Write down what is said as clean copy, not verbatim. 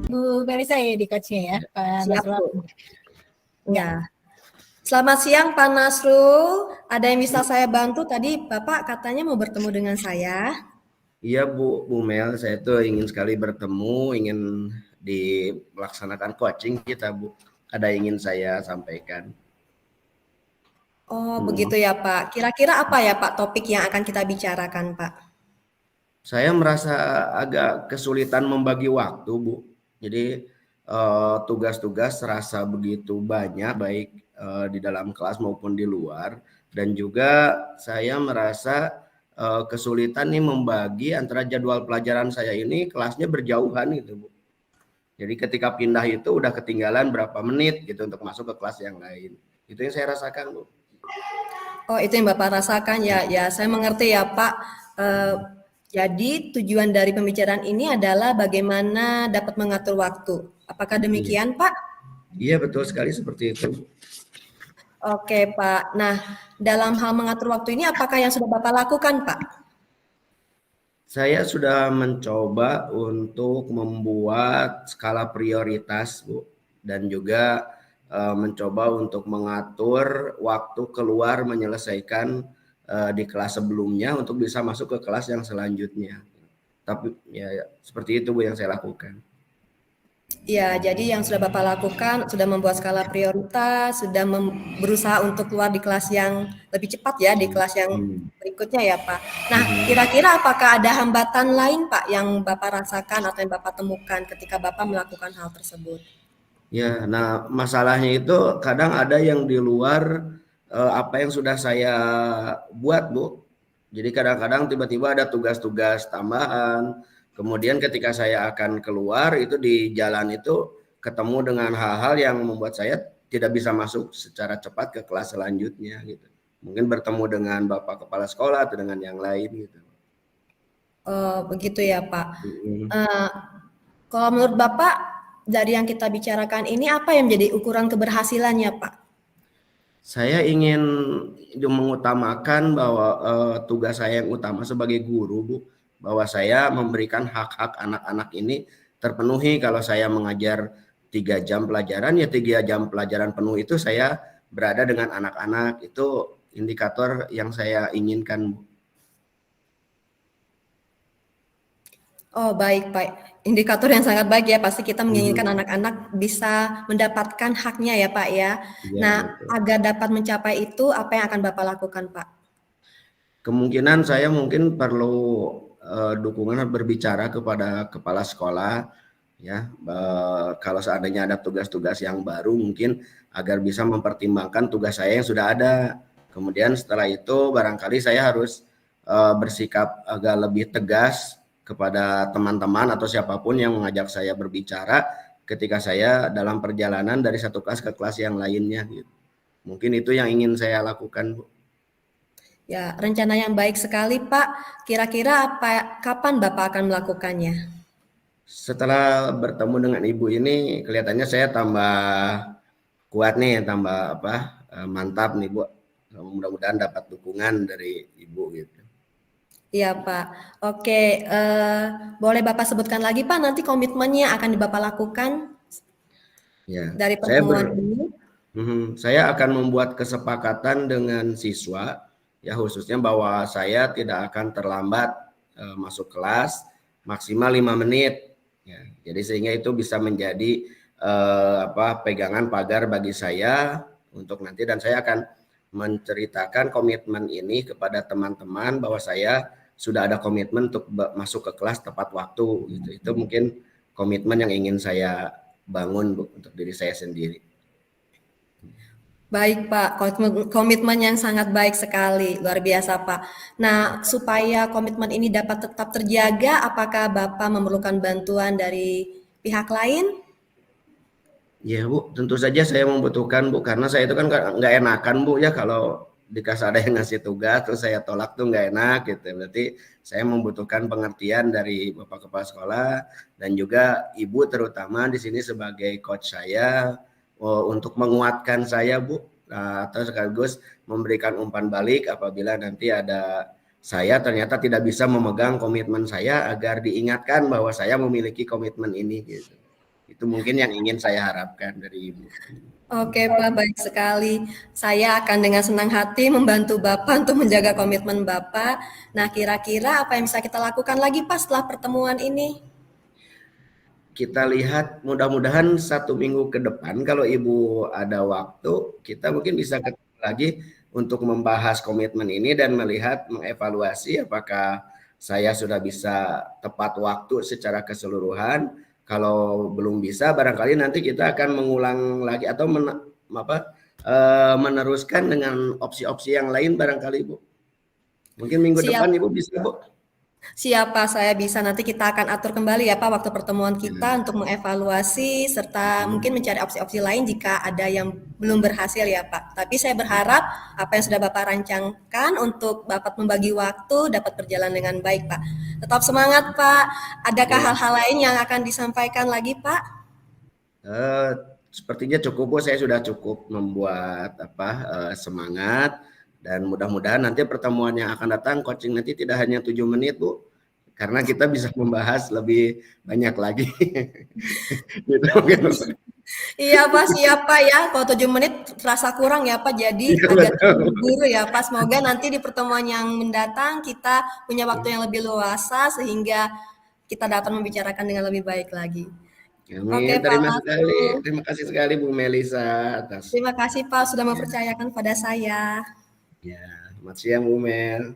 Bu Melisa ya di coachnya ya, Pak Siap, Nasrul. Bu. Ya. Selamat siang Pak Nasrul. Ada yang bisa saya bantu? Tadi Bapak katanya mau bertemu dengan saya. Iya Bu Mel, saya tuh ingin sekali bertemu, ingin dilaksanakan coaching kita Bu. Ada yang ingin saya sampaikan. Oh begitu ya Pak. Kira-kira apa ya Pak topik yang akan kita bicarakan Pak? Saya merasa agak kesulitan membagi waktu Bu. Jadi tugas-tugas terasa begitu banyak baik di dalam kelas maupun di luar. Dan juga saya merasa kesulitan nih membagi antara jadwal pelajaran saya ini kelasnya berjauhan gitu Bu. Jadi ketika pindah itu udah ketinggalan berapa menit gitu untuk masuk ke kelas yang lain. Itu yang saya rasakan Bu. Oh itu yang Bapak rasakan ya. Ya saya mengerti ya Pak. Jadi tujuan dari pembicaraan ini adalah bagaimana dapat mengatur waktu. Apakah demikian Pak? Iya betul sekali seperti itu. Oke Pak. Nah dalam hal mengatur waktu ini apakah yang sudah Bapak lakukan Pak? Saya sudah mencoba untuk membuat skala prioritas Bu. Dan juga mencoba untuk mengatur waktu keluar menyelesaikan di kelas sebelumnya untuk bisa masuk ke kelas yang selanjutnya. Tapi ya seperti itu Bu yang saya lakukan. Ya, jadi yang sudah Bapak lakukan sudah membuat skala prioritas, sudah berusaha untuk keluar di kelas yang lebih cepat ya, di kelas yang berikutnya ya Pak. Nah, kira-kira apakah ada hambatan lain Pak yang Bapak rasakan atau yang Bapak temukan ketika Bapak melakukan hal tersebut? Ya, nah masalahnya itu kadang ada yang di luar apa yang sudah saya buat Bu. Jadi kadang-kadang tiba-tiba ada tugas-tugas tambahan. Kemudian ketika saya akan keluar itu di jalan itu ketemu dengan hal-hal yang membuat saya tidak bisa masuk secara cepat ke kelas selanjutnya gitu. Mungkin bertemu dengan Bapak Kepala Sekolah atau dengan yang lain gitu. Oh, begitu ya Pak. Kalau menurut Bapak dari yang kita bicarakan ini apa yang menjadi ukuran keberhasilannya Pak? Saya ingin mengutamakan bahwa tugas saya yang utama sebagai guru Bu, bahwa saya memberikan hak-hak anak-anak ini terpenuhi. Kalau saya mengajar 3 jam pelajaran, ya 3 jam pelajaran penuh itu saya berada dengan anak-anak. Itu indikator yang saya inginkan Bu. Oh baik Pak, indikator yang sangat baik ya, pasti kita menginginkan anak-anak bisa mendapatkan haknya ya Pak ya. Nah agar dapat mencapai itu apa yang akan Bapak lakukan Pak? Kemungkinan saya mungkin perlu dukungan berbicara kepada kepala sekolah ya, kalau seandainya ada tugas-tugas yang baru mungkin agar bisa mempertimbangkan tugas saya yang sudah ada. Kemudian setelah itu barangkali saya harus bersikap agak lebih tegas kepada teman-teman atau siapapun yang mengajak saya berbicara ketika saya dalam perjalanan dari satu kelas ke kelas yang lainnya gitu. Mungkin itu yang ingin saya lakukan Bu. Ya, rencana yang baik sekali Pak. Kira-kira kapan Bapak akan melakukannya? Setelah bertemu dengan Ibu ini kelihatannya saya tambah kuat nih, tambah mantap nih Bu. Mudah-mudahan dapat dukungan dari Ibu gitu. Iya Pak. Oke, boleh Bapak sebutkan lagi Pak nanti komitmennya akan Bapak lakukan ya, dari pertemuan ini? Saya akan membuat kesepakatan dengan siswa ya, khususnya bahwa saya tidak akan terlambat masuk kelas maksimal 5 menit ya. Jadi sehingga itu bisa menjadi pegangan pagar bagi saya untuk nanti, dan saya akan menceritakan komitmen ini kepada teman-teman bahwa saya sudah ada komitmen untuk masuk ke kelas tepat waktu gitu. Itu mungkin komitmen yang ingin saya bangun Bu, untuk diri saya sendiri. Baik Pak, komitmen yang sangat baik sekali, luar biasa Pak. Nah, supaya komitmen ini dapat tetap terjaga, apakah Bapak memerlukan bantuan dari pihak lain? Ya Bu, tentu saja saya membutuhkan Bu, karena saya itu kan nggak enakan Bu ya kalau dikasih ada yang ngasih tugas terus saya tolak tuh nggak enak gitu. Berarti saya membutuhkan pengertian dari Bapak Kepala Sekolah dan juga Ibu terutama di sini sebagai coach saya untuk menguatkan saya Bu, atau sekaligus memberikan umpan balik apabila nanti ada saya ternyata tidak bisa memegang komitmen saya agar diingatkan bahwa saya memiliki komitmen ini gitu. Itu mungkin yang ingin saya harapkan dari Ibu. Oke Pak, baik sekali. Saya akan dengan senang hati membantu Bapak untuk menjaga komitmen Bapak. Nah, kira-kira apa yang bisa kita lakukan lagi Pak setelah pertemuan ini? Kita lihat mudah-mudahan 1 minggu ke depan kalau Ibu ada waktu, kita mungkin bisa ketemu lagi untuk membahas komitmen ini dan melihat mengevaluasi apakah saya sudah bisa tepat waktu secara keseluruhan. Kalau belum bisa, barangkali nanti kita akan mengulang lagi atau meneruskan dengan opsi-opsi yang lain barangkali Bu. Mungkin minggu depan Ibu bisa Bu. Siapa saya bisa, nanti kita akan atur kembali ya Pak waktu pertemuan kita untuk mengevaluasi serta mungkin mencari opsi-opsi lain jika ada yang belum berhasil ya Pak. Tapi saya berharap apa yang sudah Bapak rancangkan untuk Bapak membagi waktu dapat berjalan dengan baik Pak. Tetap semangat Pak. Adakah hal-hal lain yang akan disampaikan lagi Pak? Sepertinya cukup Bu, saya sudah cukup membuat semangat. Dan mudah-mudahan nanti pertemuan yang akan datang coaching nanti tidak hanya 7 menit Bu, karena kita bisa membahas lebih banyak lagi. Gitu, Iya Pak, siap Pak ya. Kalau 7 menit terasa kurang ya Pak, jadi agak terburu ya Pak. Semoga nanti di pertemuan yang mendatang kita punya waktu yang lebih luasa sehingga kita dapat membicarakan dengan lebih baik lagi. Oke Pak Masku. Terima kasih sekali Bu Melisa atas. Terima kasih Pak sudah mempercayakan pada saya. Ya, selamat siang Bu Mel.